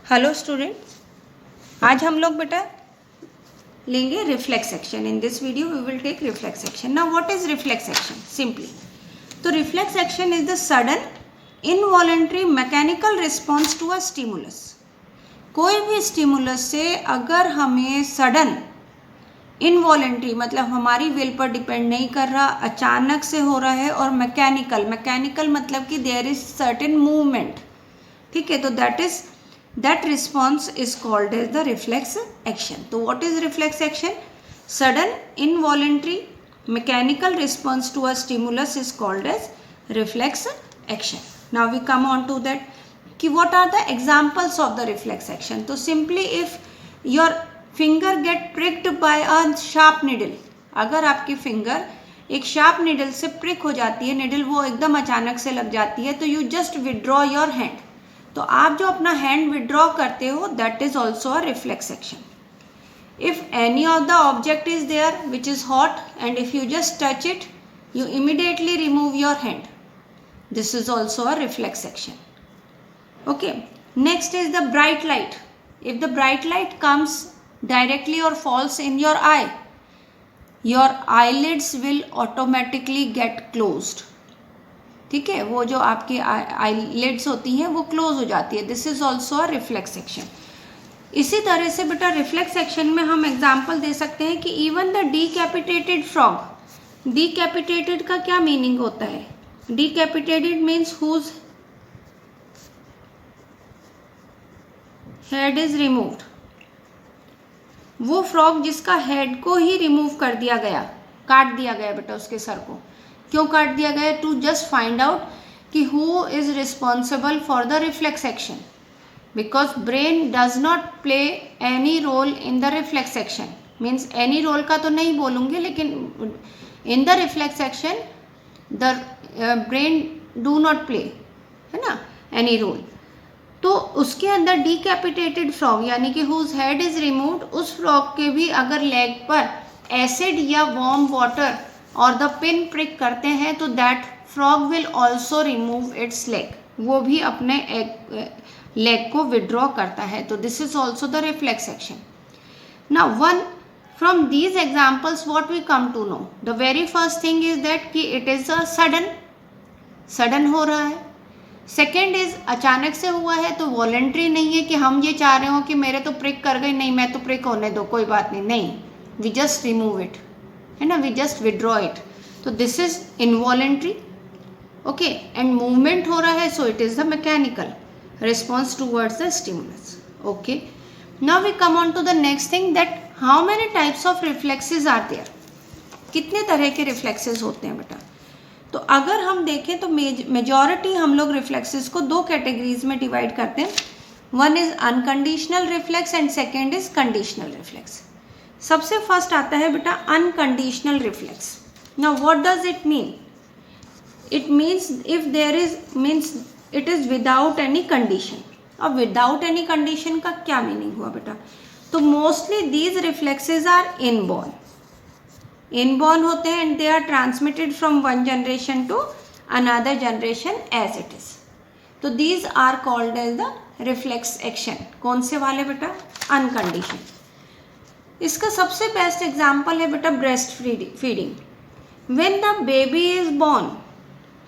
Hello student, आज हम लोग बेटा लेंगे reflex action. In this video we will take reflex action. Now what is reflex action? Simply तो reflex action is the sudden involuntary mechanical response to a stimulus. कोई भी stimulus से अगर हमें सडन इनवॉलंटरी मतलब हमारी विल पर depend नहीं कर रहा, अचानक से हो रहा है, और मैकेनिकल मतलब कि देयर इज सर्टेन मूवमेंट, ठीक है, तो that response is called as the reflex action. So what is reflex action? Sudden involuntary mechanical response to a stimulus is called as reflex action. Now we come on to that कि what are the examples of the reflex action. तो simply if your finger get pricked by a sharp needle, अगर आपकी finger एक sharp needle से prick हो जाती है, needle वो एकदम अचानक से लग जाती है, तो you just withdraw your hand, तो आप जो अपना हैंड विड्रॉ करते हो that is also a reflex action. If any of the object is there which is hot and if you just touch it you immediately remove your hand, this is also a reflex action. Okay, next is the bright light. If the bright light comes directly और falls in your eye, your eyelids will automatically get closed. ठीक है, वो जो आपकी eyelids होती हैं वो close हो जाती है. This is also a reflex action. इसी तरह से बेटा रिफ्लेक्स एक्शन में हम एग्जाम्पल दे सकते हैं कि even the decapitated frog. Decapitated का क्या मीनिंग होता है? Decapitated means whose head is removed. वो फ्रॉग जिसका हेड को ही रिमूव कर दिया गया, काट दिया गया बेटा उसके सर को. क्यों काट दिया गया? टू जस्ट फाइंड आउट कि who is responsible for the reflex action, because brain does not play any role in the reflex action. Means any role का तो नहीं बोलूँगी, लेकिन in the reflex action the brain do not play, है ना, any role. तो उसके अंदर डीकैपिटेटेड फ्रॉग यानी कि हुज हेड इज रिमूव्ड, उस फ्रॉग के भी अगर लेग पर एसिड या वार्म वाटर और द पिन प्रिक करते हैं तो that frog will also remove its leg. वो भी अपने लेग को विड्रॉ करता है. तो this is also the reflex action. Now one from these examples what we come to know, the very first thing is that कि it is a sudden हो रहा है. सेकेंड इज अचानक से हुआ है, तो वॉलेंट्री नहीं है कि हम ये चाह रहे हो कि मेरे तो प्रिक कर गई, नहीं मैं तो प्रिक होने दो, कोई बात नहीं, नहीं, वी जस्ट रिमूव इट, है ना, वी जस्ट विड्रॉ इट. तो this is involuntary. Okay, and movement हो रहा है, so it is the mechanical response towards the stimulus. Okay, now we come on to the next thing that how many types of reflexes are there. कितने तरह के reflexes होते हैं बेटा? तो अगर हम देखें तो मेजॉरिटी हम लोग रिफ्लेक्सेस को दो कैटेगरीज में डिवाइड करते हैं. One is unconditional reflex and second is conditional reflex. सबसे फर्स्ट आता है बेटा unconditional reflex. Now what does it mean? It means if there is means it is without any condition. अब विदाउट एनी कंडीशन का क्या meaning हुआ बेटा? तो mostly these reflexes are inborn होते हैं and they are transmitted from one generation to another generation as it is. तो these are called as the reflex action. कौन से वाले बेटा? अनकंडीशन. इसका सबसे बेस्ट एग्जाम्पल है बेटा breast feeding. When the baby is born,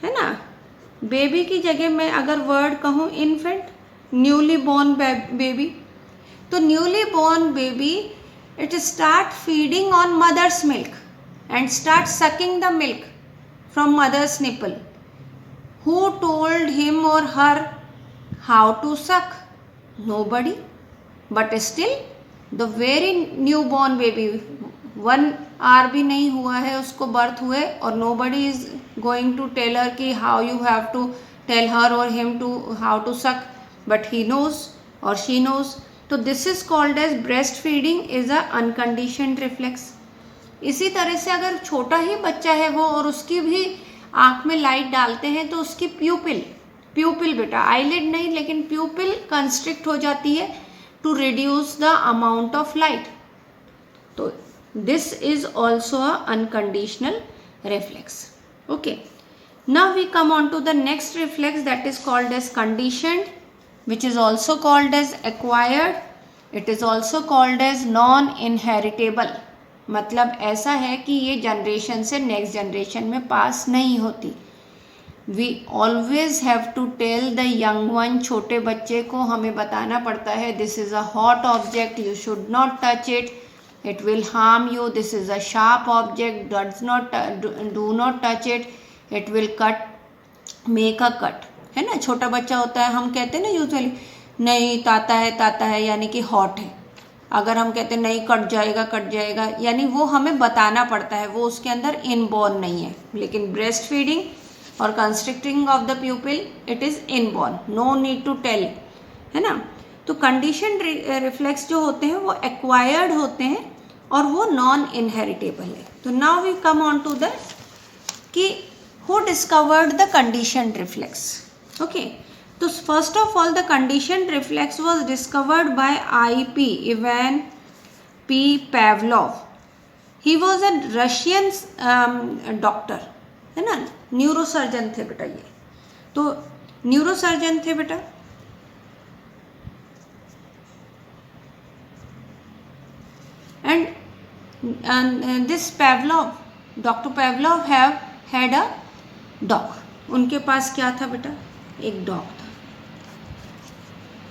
है ना, बेबी की जगह मैं अगर वर्ड कहूँ इन्फेंट, न्यूली बॉर्न बेबी, तो newly born baby it start feeding on mother's milk and start sucking the milk from mother's nipple. Who told him or her how to suck? Nobody. But still the very newborn baby, 1 hour भी नहीं हुआ है उसको birth हुए, और nobody is going to tell her कि how you have to tell her or him to how to suck, but he knows or she knows. तो this is called as breastfeeding is a unconditioned reflex. इसी तरह से अगर छोटा ही बच्चा है वो और उसकी भी आँख में लाइट डालते हैं तो उसकी प्यूपिल बेटा, आईलिड नहीं लेकिन प्यूपिल कंस्ट्रिक्ट हो जाती है to reduce the amount of light. तो this is also a unconditional reflex. Okay, now we come on to the next reflex that is called as conditioned which is also called as acquired. It is also called as non inheritable. मतलब ऐसा है कि ये generation से next generation में पास नहीं होती. We always have to tell the young one, छोटे बच्चे को हमें बताना पड़ता है, this is a hot object, you should not touch it, it will harm you. This is a sharp object, do not touch it, it will cut, make a cut. है ना, छोटा बच्चा होता है, हम कहते हैं ना यूजुअली नहीं ताता है यानी कि हॉट है. अगर हम कहते हैं नहीं कट जाएगा, यानी वो हमें बताना पड़ता है, वो उसके अंदर इनबॉर्न नहीं है. लेकिन ब्रेस्ट फीडिंग और constricting of the pupil it is inborn, no need to tell. है ना. तो कंडीशन रिफ्लेक्स जो होते हैं वो एक्वायर्ड होते हैं और वो नॉन इनहेरिटेबल है. तो now we come on to the कि who discovered the condition reflex. Okay, तो first of all the condition reflex was discovered by I.P. Ivan P. Pavlov. He was a Russian doctor, है ना, neurosurgeon थे बेटा. ये तो neurosurgeon थे बेटा. And this Pavlov, doctor Pavlov have had a dog. उनके पास क्या था बेटा, एक डॉग था.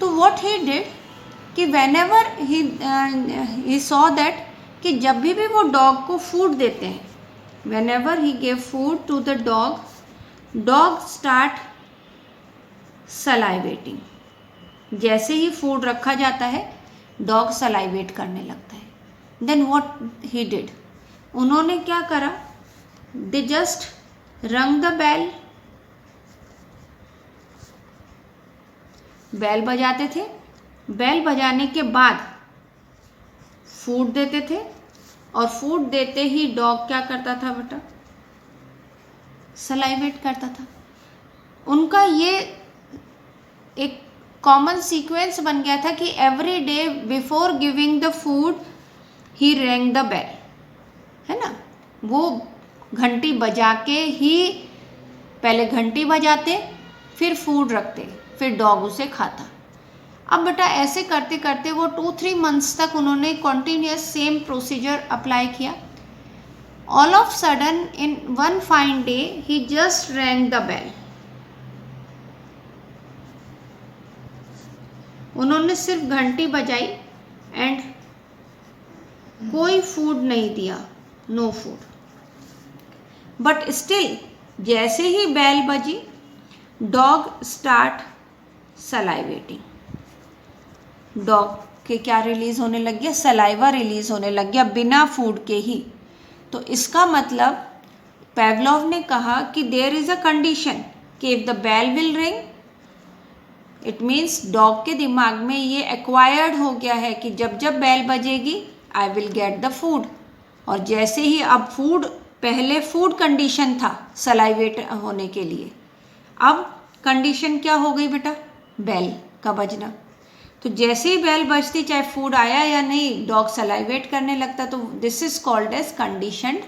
तो व्हाट ही डिड कि व्हेनेवर ही सॉ दैट कि जब भी वो डॉग को फूड देते हैं, whenever he gave food to the dog, dog start salivating. जैसे ही फूड रखा जाता है डॉग सलाइवेट करने लगता है. देन व्हाट ही डिड, उन्होंने क्या करा, दे जस्ट रंग द बेल. बेल बजाते थे, बेल बजाने के बाद फूड देते थे और फूड देते ही डॉग क्या करता था बेटा, सलाइवेट करता था. उनका ये एक कॉमन सीक्वेंस बन गया था कि every day before giving the food he rang the bell. है ना, वो घंटी बजा के ही, पहले घंटी बजाते फिर फूड रखते, फिर डॉग उसे खाता. अब बेटा ऐसे करते करते वो 2-3 मंथ्स तक उन्होंने कॉन्टिन्यूस सेम प्रोसीजर अप्लाई किया. All of sudden in one fine day he just rang the bell. उन्होंने सिर्फ घंटी बजाई एंड कोई फूड नहीं दिया, नो फूड. बट स्टिल जैसे ही बेल बजी डॉग स्टार्ट सलाइवेटिंग. डॉग के क्या रिलीज होने लग गया, सलाइवा रिलीज होने लग गया बिना फूड के ही. तो इसका मतलब पेवलोव ने कहा कि देयर इज अ कंडीशन कि if the bell will ring, it means dog के दिमाग में ये एक्वायर्ड हो गया है कि जब जब बेल बजेगी I will get the food. और जैसे ही अब फूड, पहले फूड कंडीशन था सलाइवेट होने के लिए, अब कंडीशन क्या हो गई बेटा, बेल का बजना. तो जैसे ही बेल बजती, चाहे फूड आया या नहीं, डॉग सलाइवेट करने लगता. तो this is called as conditioned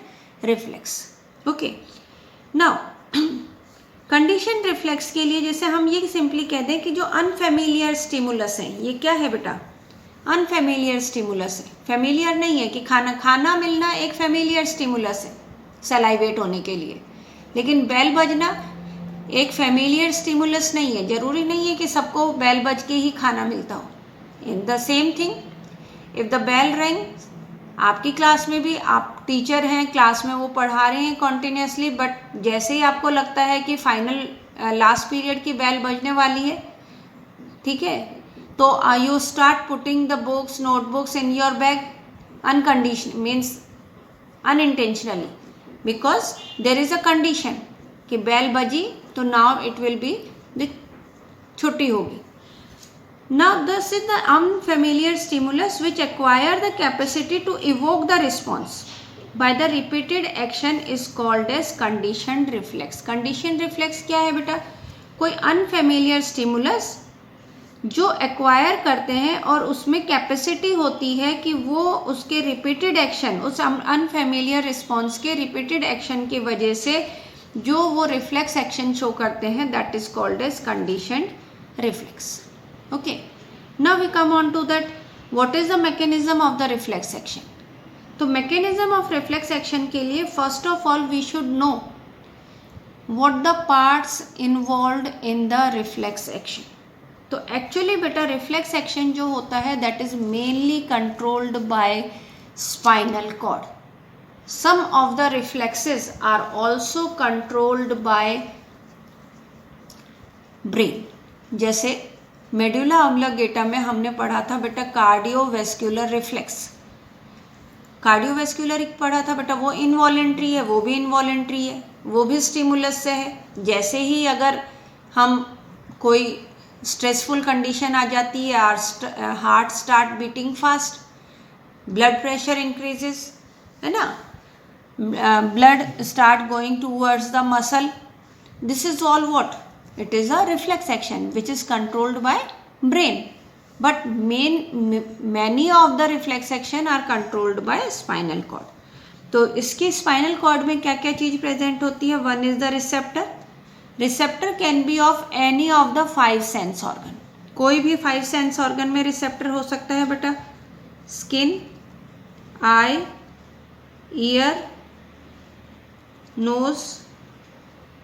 reflex. Okay, now condition reflex के लिए जैसे हम ये सिंपली कह दें कि जो अनफेमिलियर स्टिमुलस है, ये क्या है बेटा, अनफेमिलियर स्टिमुलस है. फेमिलियर नहीं है कि खाना मिलना एक फेमिलियर स्टिमुलस है सलाइवेट होने के लिए, लेकिन बेल बजना एक फेमिलियर स्टिमुलस नहीं है. जरूरी नहीं है कि सबको बेल बज के ही खाना मिलता हो. In the same thing, if the bell ring, आपकी क्लास में भी आप टीचर हैं, क्लास में वो पढ़ा रहे हैं कॉन्टिन्यूसली, बट जैसे ही आपको लगता है कि फाइनल लास्ट पीरियड की बेल बजने वाली है, ठीक है, तो you start putting the books, notebooks in your bag uncondition, means unintentionally, because there is a condition कि बेल बजी तो now it will be the छुट्टी होगी. Now this is the unfamiliar stimulus which acquire the capacity to evoke the response by the repeated action is called as conditioned reflex. Conditioned reflex क्या है बेटा, कोई unfamiliar stimulus जो acquire करते हैं और उसमें कैपेसिटी होती है कि वो उसके रिपीटेड एक्शन, उस अनफेमिलियर रिस्पॉन्स के रिपीटेड एक्शन की वजह से जो वो रिफ्लेक्स एक्शन शो करते हैं, that is called as conditioned reflex. Okay, now we come on to that what is the mechanism of the reflex action. तो mechanism of reflex action के लिए first of all we should know what the parts involved in the reflex action. तो actually बेटा reflex action जो होता है that is mainly controlled by spinal cord. Some of the reflexes are also controlled by brain. जैसे medulla oblongata में हमने पढ़ा था बेटा कार्डियोवेस्कुलर रिफ्लेक्स. कार्डियोवेस्कुलर पढ़ा था बेटा, वो इनवॉलेंट्री है, वो भी इनवॉलेंट्री है, वो भी स्टिमुलस से है. जैसे ही अगर हम कोई स्ट्रेसफुल कंडीशन आ जाती है, heart start beating fast, blood pressure increases, है ना, blood start going towards the muscle. This is all what it is a reflex action which is controlled by brain. But many of the reflex action are controlled by spinal cord. तो इसके spinal cord में क्या क्या चीज present होती है. One is the receptor. Receptor can be of any of the 5 sense organ. कोई भी 5 सेंस ऑर्गन में रिसेप्टर हो सकता है बेटा. Skin, eye, ear, nose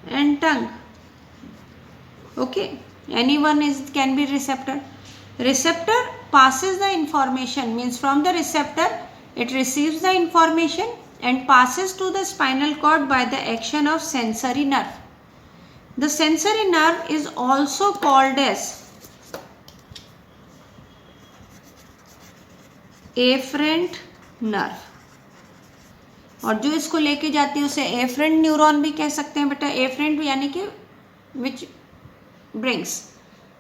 and tongue. Okay, any one is can be receptor. Receptor passes the information, means from the receptor it receives the information and passes to the spinal cord by the action of sensory nerve. The sensory nerve is also called as afferent nerve. और जो इसको लेके जाती है उसे efferent neuron भी कह सकते हैं बेटा. एफरेंट यानी कि विच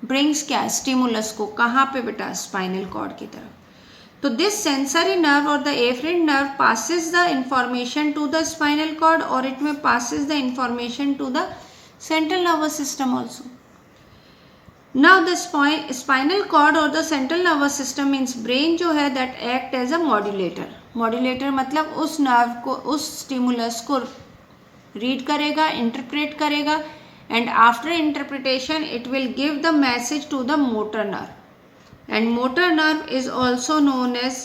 ब्रिंग्स क्या, स्टिमुलस को कहाँ पे बेटा, स्पाइनल कॉर्ड की तरफ. तो दिस सेंसरी नर्व और the afferent nerve passes the information to the spinal cord और it में passes the information to the central nervous system also. Now the spinal cord और the central nervous system means brain जो है that act as a modulator. Modulator मतलब उस nerve को, उस stimulus को रीड करेगा, इंटरप्रेट करेगा, and after interpretation it will give the message to the motor nerve, and motor nerve is also known as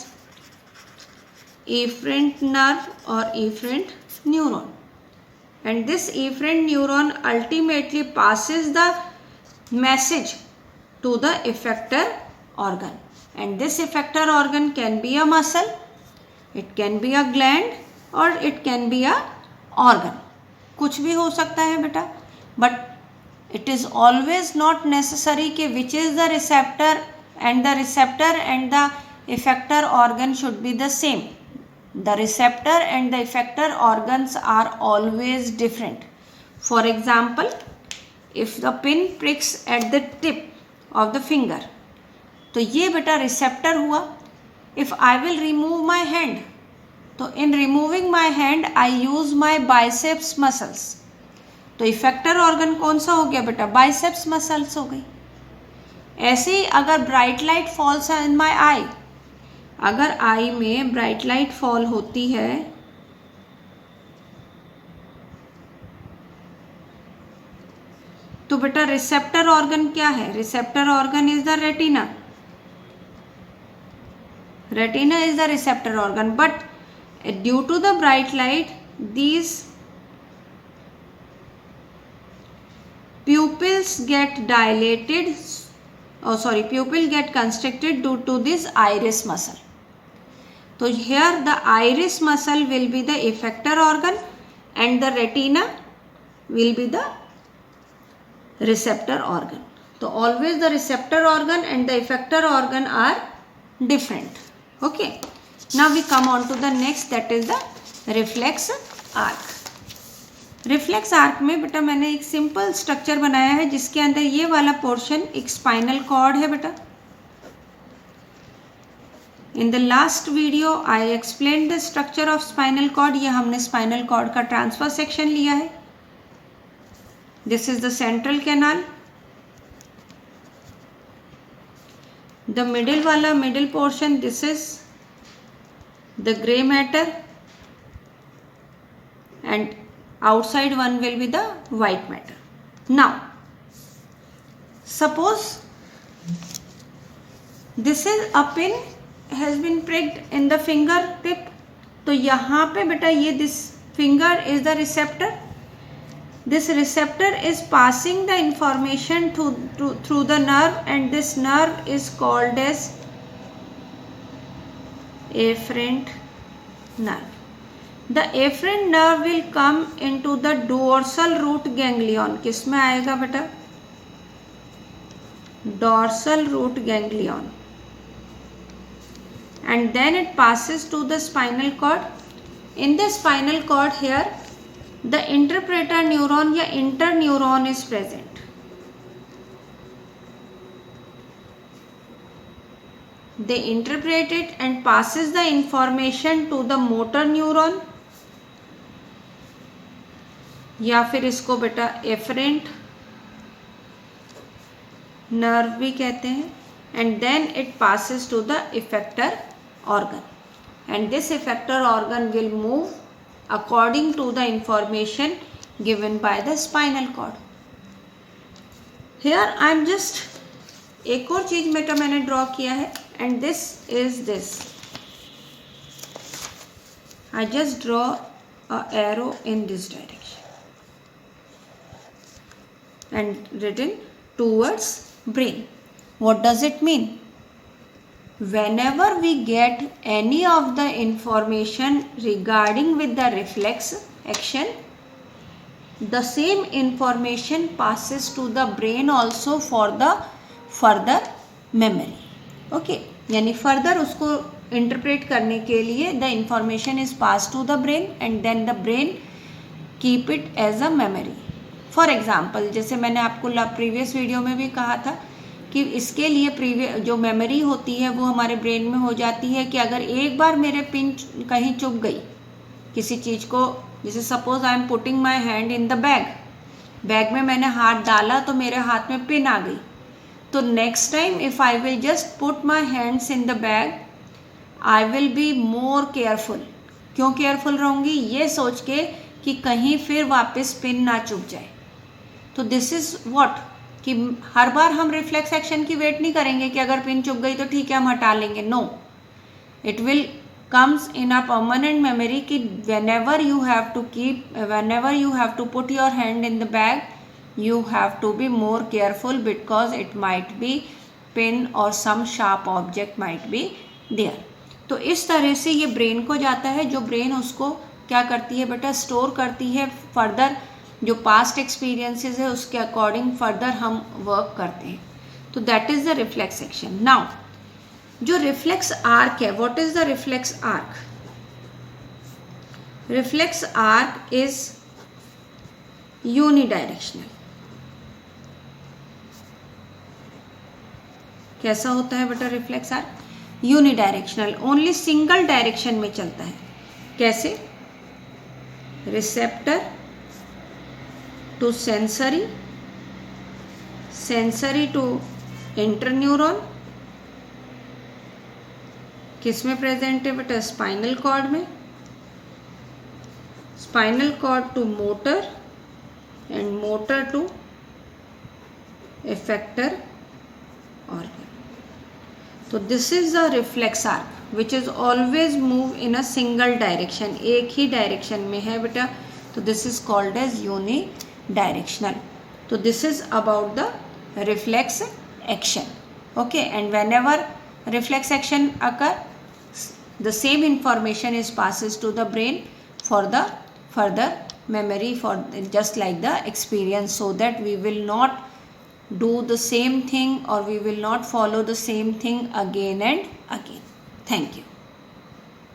efferent nerve or efferent neuron. And this efferent neuron ultimately passes the message to the effector organ, and this effector organ can be a muscle, it can be a gland or it can be a organ. कुछ भी हो सकता है बेटा. But it is always not necessary कि which is the receptor and the effector organ should be the same. The receptor and the effector organs are always different. For example, if the pin pricks at the tip of the finger, तो ये बेटा receptor हुआ. If I will remove my hand, तो in removing my hand I use my biceps muscles. तो effector organ कौन सा हो गया बेटा, बाइसेप्स मसल्स हो गई. ऐसे ही अगर bright light falls in my eye, अगर आई में ब्राइट लाइट फॉल होती है तो बेटा रिसेप्टर ऑर्गन क्या है, receptor organ is the retina. Retina is the receptor organ. But due to the bright light these pupils get dilated, pupil get constricted due to this iris muscle. So here the iris muscle will be the effector organ and the retina will be the receptor organ. So always the receptor organ and the effector organ are different. Okay, now we come on to the next, that is the reflex arc. Reflex arc में बेटा मैंने एक simple structure बनाया है जिसके अंदर ये वाला पोर्शन एक स्पाइनल कॉर्ड है बेटा. In the last video I explain the structure of spinal cord. ये हमने स्पाइनल कॉर्ड का ट्रांसफर सेक्शन लिया है. This is the central canal. The middle वाला middle portion, this is the grey matter and outside one will be the white matter. Now suppose this is a pin has been pricked in the finger tip, तो यहाँ पे बेटा ये this finger is the receptor. This receptor is passing the information through the nerve, and this nerve is called as afferent nerve. The afferent nerve will come into the dorsal root ganglion. किस में आएगा बेटा? Dorsal root ganglion. And then it passes to the spinal cord. In the spinal cord here, the interpreter neuron या interneuron is present. They interpret it and passes the information to the motor neuron, या फिर इसको बेटा efferent nerve भी कहते हैं. And then it passes to the effector organ, and this effector organ will move according to the information given by the spinal cord. Here I am just एक और चीज बेटा मैंने ड्रॉ किया है, and this is this. I just draw a arrow in this direction and written towards brain. What does it mean? Whenever we get any of the information regarding with the reflex action, the same information passes to the brain also for the further memory. Okay, यानी further उसको interpret करने के लिए the information is passed to the brain and then the brain keep it as a memory. For example, जैसे मैंने आपको previous video में भी कहा था कि इसके लिए जो मेमोरी होती है वो हमारे ब्रेन में हो जाती है कि अगर एक बार मेरे पिन कहीं चुभ गई किसी चीज़ को, जैसे suppose I am putting my hand in the bag में मैंने हाथ डाला तो मेरे हाथ में पिन आ गई, तो next time if I will just put my hands in the bag I will be more careful. क्यों केयरफुल रहूँगी? ये सोच के कि कहीं फिर वापस पिन ना चुभ जाए. तो दिस इज़ व्हाट कि हर बार हम रिफ्लेक्स एक्शन की वेट नहीं करेंगे कि अगर पिन चुभ गई तो ठीक है हम हटा लेंगे. No, it will comes in a permanent memory कि whenever you have to put your hand in the bag, you have to be more careful because it might be pin or some sharp object might be there. तो इस तरह से ये brain को जाता है, जो ब्रेन उसको क्या करती है बेटा, स्टोर करती है. फर्दर जो पास्ट एक्सपीरियंसेस है उसके अकॉर्डिंग फर्दर हम वर्क करते हैं. तो that is the reflex action. Now जो रिफ्लेक्स आर्क है, what is the reflex arc? Reflex arc is unidirectional. कैसा होता है बेटा reflex arc? Unidirectional, only single direction में चलता है. कैसे? Receptor to sensory, sensory to interneuron. किस में प्रेजेंट है बेटा? स्पाइनल कॉर्ड में. Spinal cord to motor and motor to effector organ. तो this is the reflex arc which is always move in a single direction. एक ही direction में है बेटा, तो this is called as uni directional. So this is about the reflex action. Okay, and whenever reflex action occur, the same information is passes to the brain for the further memory, for just like the experience, so that we will not do the same thing or we will not follow the same thing again and again. Thank you.